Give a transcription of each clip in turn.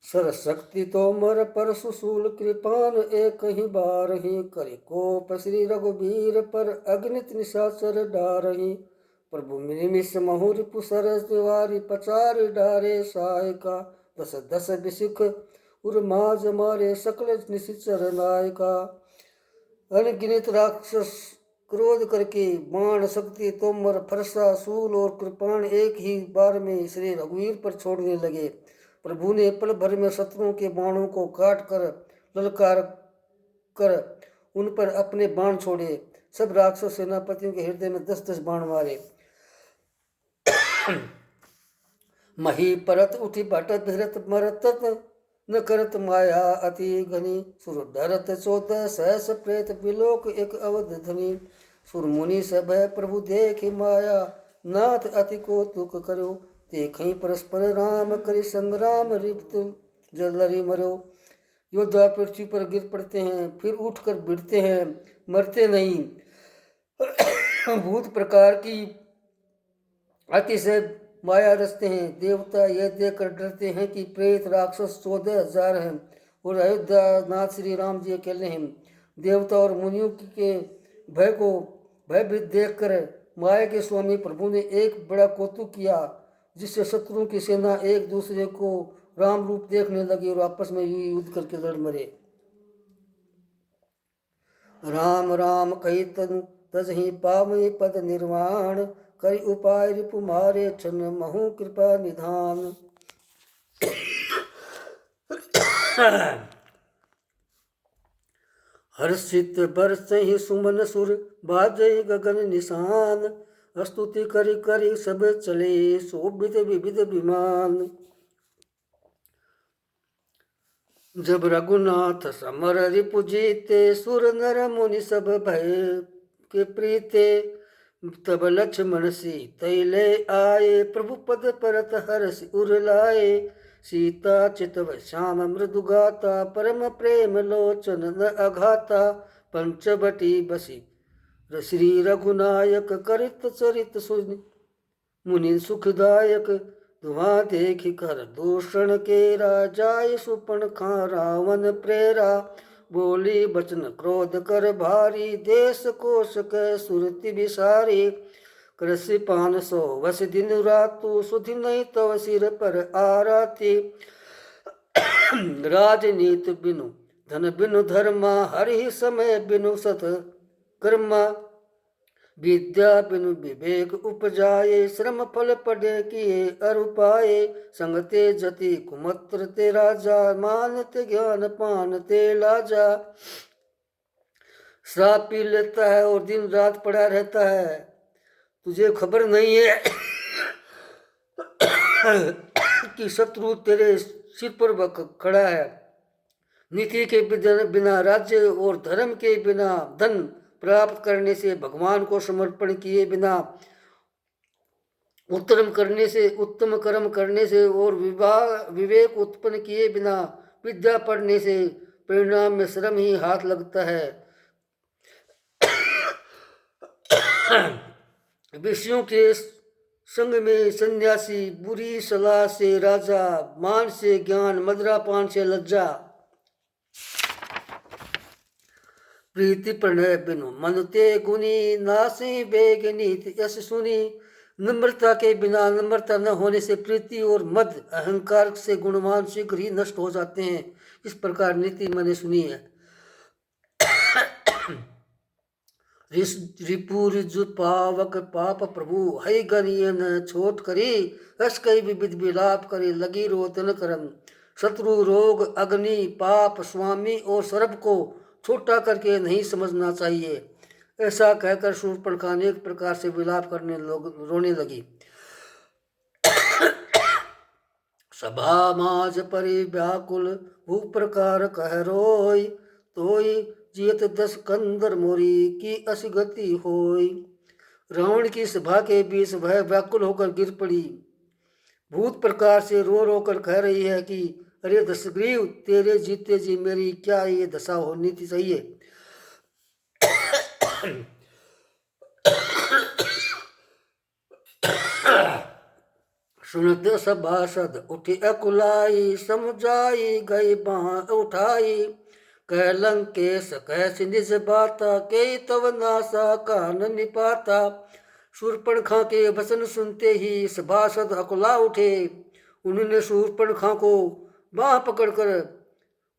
सरशक्ति तोमर परशुशूल कृपान एक ही बार ही करि कोप श्री रघुबीर पर अग्नित निशाचर डारही। प्रभु निमिष महुर पुसर तिवारी पचार डारे सहायका। दस दस बिसिख उर्माज मारे सकल निशिचर नायका। अनगिनत राक्षस क्रोध करके बाण शक्ति तोमर फरसा शूल और कृपाण एक ही बार में श्री रघुवीर पर छोड़ने लगे। प्रभु ने पल भर में शत्रुओं के बाणों को काट कर ललकार कर उन पर अपने बाण छोड़े। सब राक्षस सेनापतियों के हृदय में 10-10 बाण मारे। मही परत उठी भटत भिरत मरत न करत माया अति घनी। सुर डरत 14 सहस प्रेत बिलोक एक अवध धनी। सुर मुनि सब प्रभु देख माया नाथ अति को तुक करो। देखई परस्पर राम करि संग्राम रिक्त जलरी मरो। योद्धा पृथ्वी पर गिर पड़ते हैं फिर उठकर भिड़ते हैं, मरते नहीं। भूत प्रकार की अतिशय माया रचते हैं। देवता यह देखकर डरते हैं कि प्रेत राक्षस 14,000 हैं और अयोध्या नाथ श्री राम जी अकेले हैं। देवता और मुनियों के भय को भयभीत देखकर माया के स्वामी प्रभु ने एक बड़ा कौतुक किया, जिससे शत्रुओं की सेना एक दूसरे को राम रूप देखने लगी और आपस में युद्ध करके लड़ मरे। राम राम कही तजहि पावई पद निर्वाण। करि उपाय रिपु मारे छन महु कृपा निधान। हर्षित बरसहि सुमन सुर बाजै गगन निशान। स्तुति करि करि सब चले शोभित विविध विमान। जब रघुनाथ समर रिपु जीते सुर नर मुनि सब भय के प्रीते। तब लक्ष्मण सीतैले आए प्रभु पद परत हर्ष उर लाए। सीता चितव श्याम मृदु गाता परम प्रेम लोचन न अघाता। पंचवटी बसी श्री रघुनायक करित चरित सुनि मुनि सुखदायक। धुआं देख कर दूषण केरा जाय सुपर्णखा रावण प्रेरा। बोली बचन क्रोध कर भारी देश कोश कै सुरति विसारी। कृषि 500 वस दिन रातु सुधि नहीं तव सिर पर आराती। राजनीति बिनु धन बिनु धर्मा हरि समय बिनु सत कर्मा। विद्या बिनु विवेक उपजाए श्रम फल पढ़े किए अरु पाए। संगते जति कुमत्र ते राजा मानते ज्ञान पान ते लाजा। श्राप पी लेता है और दिन रात पड़ा रहता है, तुझे खबर नहीं है कि शत्रु तेरे सिर पर खड़ा है। नीति के बिना राज्य और धर्म के बिना धन प्राप्त करने से, भगवान को समर्पण किए बिना उत्तम कर्म करने से और विवेक उत्पन्न किए बिना विद्या पढ़ने से परिणाम में श्रम ही हाथ लगता है। विषयों के संग में सन्यासी, बुरी सलाह से राजा, मान से ज्ञान, मदिरापान से लज्जा। प्रीति प्रणय बिनु मन ते गुनी नासी बेग नीति यश सुनी। नम्रता के बिना, नम्रता न होने से प्रीति और मद अहंकार से गुणवान शीघ्र ही नष्ट हो जाते हैं। इस प्रकार नीति मैंने सुनी है। रिपु रिजु पावक पाप प्रभु हई गनिय न छोट करी। रस कई विविध विलाप करे लगी रोदन करम। शत्रु रोग अग्नि पाप स्वामी और सर्प को छोटा करके नहीं समझना चाहिए। ऐसा कहकर शूर्पणखा अनेक प्रकार से विलाप करने रोने लगी। सभा माज परि व्याकुल भू प्रकार कह रोय। तोय जियत 10 कंदर मोरी की असगति होय। रावण की सभा के बीच वह व्याकुल होकर गिर पड़ी। भूत प्रकार से रो रो कर कह रही है कि अरे दशग्रीव, तेरे जीते जी मेरी क्या ये दशा होनी थी चाहिए। सुनत सभासद उठी अकुलाई, समझाई गई बाँ उठाई। कह लंकेश कैसी निज बाता, के तव नासा कान निपाता। शूर्पणखा के वचन सुनते ही सभासद अकुला उठे। उन्होंने शूर्पणखा को बाँह पकड़कर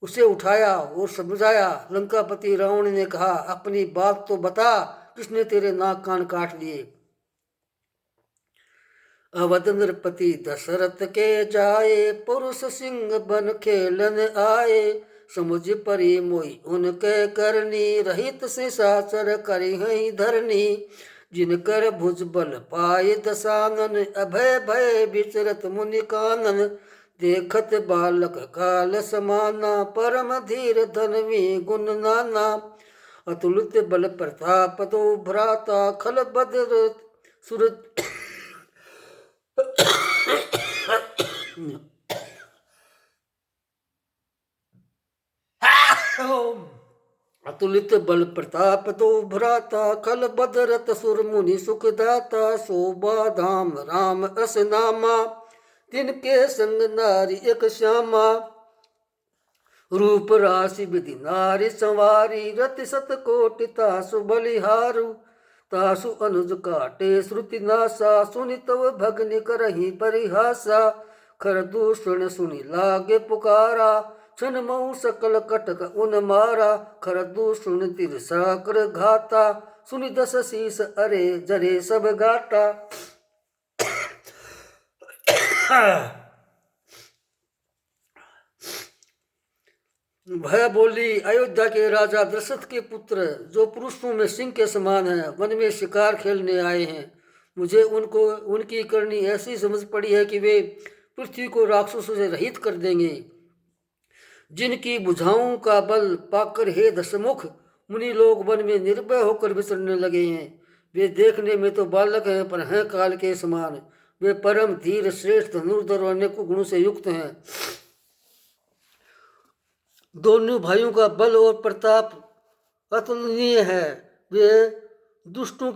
उसे उठाया और समझाया। लंकापति रावण ने कहा, अपनी बात तो बता, किसने तेरे नाक कान काट लिए। अवध नृपति दशरथ के जाए, पुरुष सिंह बन खेलन आए। समुझ परी मोई उनके करनी, रहित से साचर करी हई धरनी। जिनकर भुज बल पाए दसानन, अभय भय विचरत मुनि कानन। देखत बालक काल समाना, परम धीर धनवी गुण नाना। अतुलित बल प्रताप दो भ्राता, खल बदर सुर अतुलित बल प्रताप दो भ्राता, खल बदरत सुर मुनि सुखदाता। शोभा धाम राम अस नामा, तिनके संग नारी एक श्यामा। रूप राशि विधि नारी संवारी, रति सत कोटि तासु बलिहारु। तासु अनुज काटे श्रुति नासा, सुनि तव भगनि करही परिहासा। खर दूषण सुनि लागे पुकारा, छन मऊ सकल कटक उन मारा। खर दूषण तिरसा कर घाता, सुनि दस शीस अरे जरे सब घाटा। भय बोली, अयोध्या के राजा दशरथ के पुत्र, जो पुरुषों में सिंह के समान हैं, वन में शिकार खेलने आए हैं। मुझे उनकी करनी ऐसी समझ पड़ी है कि वे पृथ्वी को राक्षसों से रहित कर देंगे। जिनकी भुजाओं का बल पाकर हे दशमुख, मुनि लोग वन में निर्भय होकर विचरने लगे हैं। वे देखने में तो बालक हैं, पर हैं काल के समान। वे परम धीर, श्रेष्ठ, धनुर्धर और अनेकों गुणों से युक्त हैं। दोनों भाइयों का बल और प्रताप अतुलनीय है। वे दुष्टों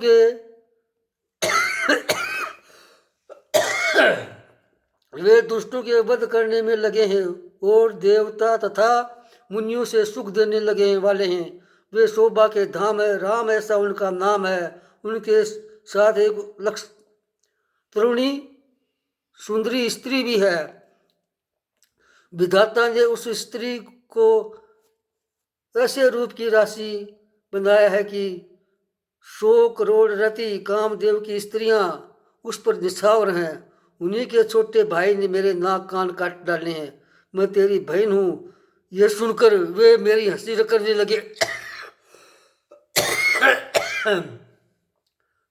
के वध करने में लगे हैं और देवता तथा मुनियों से सुख देने लगे वाले हैं। वे शोभा के धाम है, राम ऐसा उनका नाम है। उनके साथ एक लक्ष्य तरुणी सुंदरी स्त्री भी है। विधाता ने उस स्त्री को ऐसे रूप की राशि बनाया है कि 100 करोड़ रति कामदेव की स्त्रियां उस पर निछावर हैं। उन्हीं के छोटे भाई ने मेरे नाक कान काट डाले हैं। मैं तेरी बहन हूँ। यह सुनकर वे मेरी हंसी करने लगे।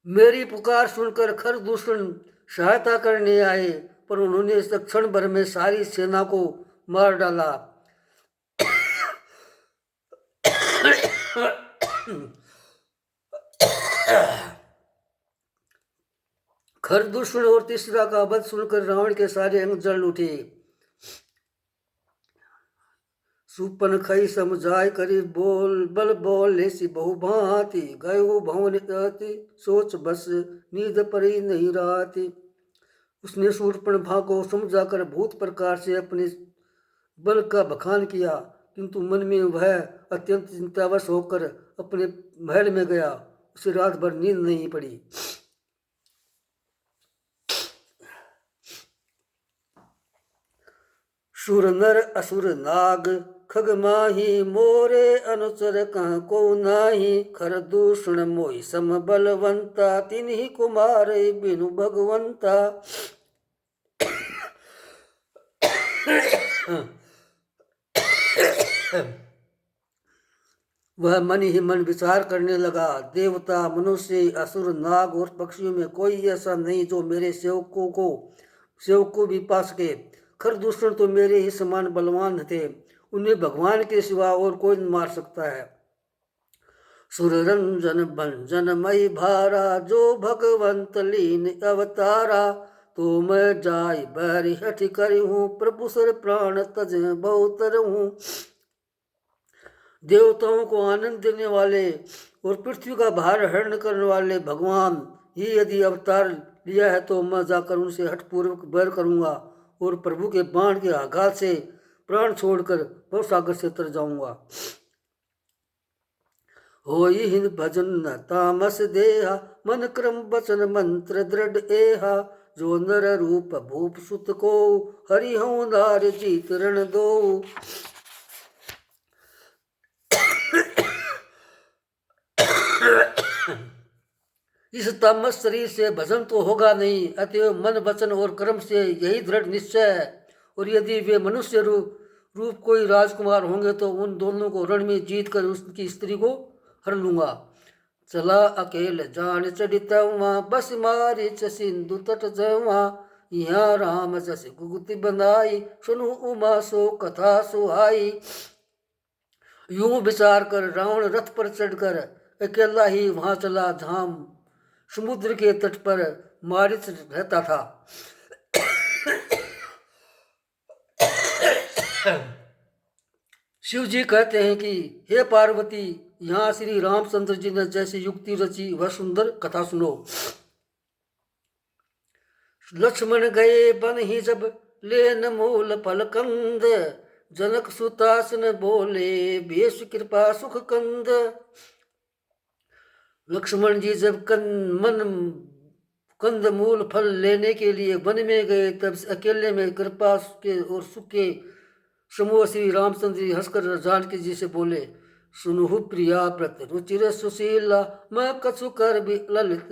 मेरी पुकार सुनकर खरदूषण सहायता करने आए, पर उन्होंने क्षण भर में सारी सेना को मार डाला। खरदूषण और तीसरा का वध सुनकर रावण के सारे अंग जल उठे। सुपनखई समझाय करी बोल, बल बोल ऐसी बहुभांति। गयो भवन अति सोच बस, नींद परी नहीं राती। उसने शूर्पणखा को समझाकर भूत प्रकार से अपने बल का बखान किया, किंतु मन में वह अत्यंत चिंतावश होकर अपने महल में गया। उसे रात भर नींद नहीं पड़ी। सुर नर असुर नाग खग माही, मोरे अनुचर कह को नाही। खरदूषण मोहि सम बलवंता, तिन्हि कुमार बिनु भगवंता। वह मन ही मन विचार करने लगा, देवता, मनुष्य, असुर, नाग और पक्षियों में कोई ऐसा नहीं जो मेरे सेवक को भी पा सके। खरदूषण तो मेरे ही समान बलवान थे। उन्हें भगवान के सिवा और कोई नहीं मार सकता है। सुररंजन भंजन मई भारा, जो भगवंत लीन अवतारा। तो मैं जाय बैरि हठ करी हूँ, प्रभु सर प्राण तज बहुतर हूँ। देवताओं को आनंद देने वाले और पृथ्वी का भार हरण करने वाले भगवान ही यदि अवतार लिया है तो मैं जाकर उनसे हठपूर्वक बैर करूंगा और प्रभु के बाण के आघात से प्राण छोड़कर भवसागर से तर जाऊंगा। होई हिंद भजन न तामस देहा, मन क्रम वचन मंत्र दृढ़ एहा, जो नर रूप भूप सुत को, हरि हूँ नार जीत रण दो। इस तामस शरीर से भजन तो होगा नहीं, अतएव मन वचन और कर्म से यही दृढ़ निश्चय है। और यदि वे मनुष्य रूप कोई राजकुमार होंगे तो उन दोनों को रण में जीत कर उसकी स्त्री को हर लूंगा। चला अकेले जान चढ़ितवा, बस मारी च सिंधु तट जवा, यहाँ राम जस गुगति बनाई, सुनु उमा सो कथा सुहाई। यूं विचार कर रावण रथ पर चढ़कर अकेला ही वहां चला जहां समुद्र के तट पर मारिच रहता था। शिव जी कहते हैं कि हे पार्वती, यहाँ श्री रामचंद्र जी ने जैसी युक्ति रची वह सुंदर कथा सुनो। लक्ष्मण गए बन ही जब लेन मूल फल कंद, जनक सुतासन बोले बेश कृपा सुख कंद। लक्ष्मण जी जब कंद मूल फल लेने के लिए वन में गए तब अकेले में कृपा के और सुख के समूह श्री रामचंद्र जी हंसकर जानकी जी से बोले, सुनहु प्रिया व्रत रुचिर सुशीला, मैं कछु कर भी ललित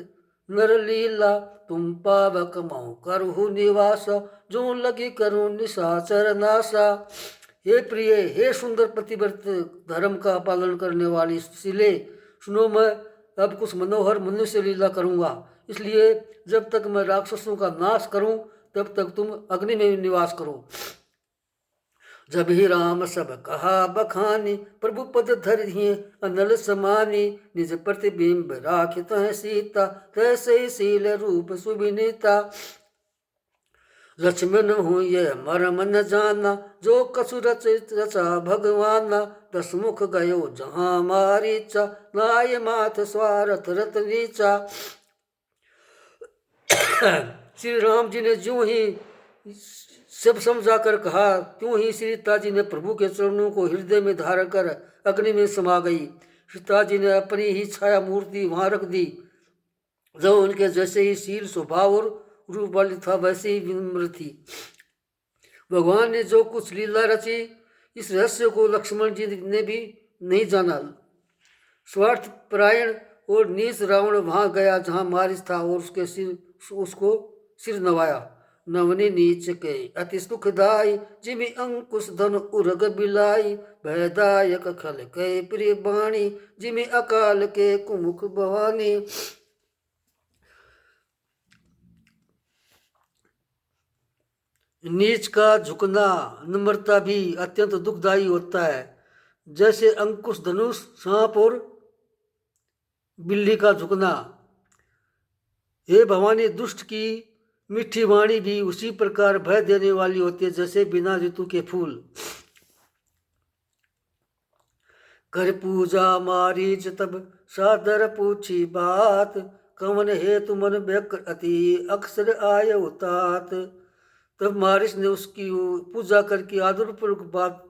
नर लीला, तुम पावक मऊ करहु निवास, जो लगी करूं निशाचर नासा। हे प्रिय, हे सुंदर पतिव्रत धर्म का पालन करने वाली सुशीले, सुनो मैं अब कुछ मनोहर मनुष्य लीला करूंगा, इसलिए जब तक मैं राक्षसों का नाश करूं तब तक तुम अग्नि में निवास करो। जब ही राम सब कहा बखानी, प्रभु पद धरिए अनल समानी, निज प्रतिबिंब राखित है सीता, तैसे शील रूप सुविनीता। लक्ष्मण हूँ ये मरम न जाना, जो कछु रचा भगवाना, दस मुख गयो जहाँ मारीचा, नाय माथ स्वारथ रत नीचा। श्री राम जी ने जो ही सब समझाकर कहा त्यों ही सीता जी ने प्रभु के चरणों को हृदय में धारण कर अग्नि में समा गई। सीता जी ने अपनी ही छाया मूर्ति वहां रख दी। जो उनके जैसे ही शील स्वभाव और रूप वाली था वैसे ही विनम्र थी। भगवान ने जो कुछ लीला रची इस रहस्य को लक्ष्मण जी ने भी नहीं जाना। स्वार्थ परायण और नीच रावण वहां गया जहां मारिच था और उसको सिर नवाया। नवनी नीच के अति सुखदाई, जिमि अंकुश धन उर्ग बिलाई, भयदायक खल के प्रिय बाणी, जिमि अकाल के कुमुख भवानी। नीच का झुकना नम्रता भी अत्यंत दुखदायी होता है, जैसे अंकुश धनुष सांप और बिल्ली का झुकना। हे भवानी, दुष्ट की मीठी वाणी भी उसी प्रकार भय देने वाली होती है जैसे बिना ऋतु के फूल। कर पूजा मारीच तब सादर पूछी बात, कवन हेतु मन व्यक्र अति अक्सर आय उतात। तब मारिच ने उसकी पूजा करके आदरपूर्वक बात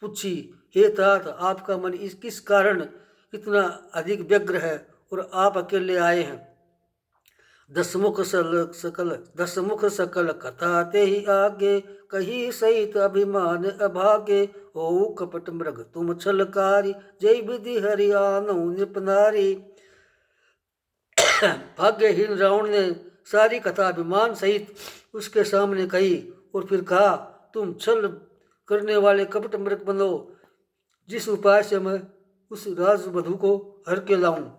पूछी, हे तात, आपका मन किस कारण इतना अधिक व्यग्र है और आप अकेले आए हैं। दसमुख सकल कथा ते ही आगे, कही सहित अभिमान अभागे, हो कपट मृग तुम छलकारी, जय विधि हरियाणु निपनारी। भाग्यहीन रावण ने सारी कथा अभिमान सहित उसके सामने कही और फिर कहा, तुम छल करने वाले कपट मृग बनो, जिस उपाय से मैं उस राजवधू को हर के लाऊं।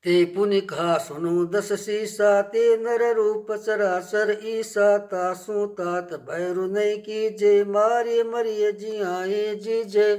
ते पुनि कहा सुनो दस शीसा, ते नर रूप सरासर ईसा, तासु तात भैरु नहीं कीजे, मारे मरिय जियाए जीजे।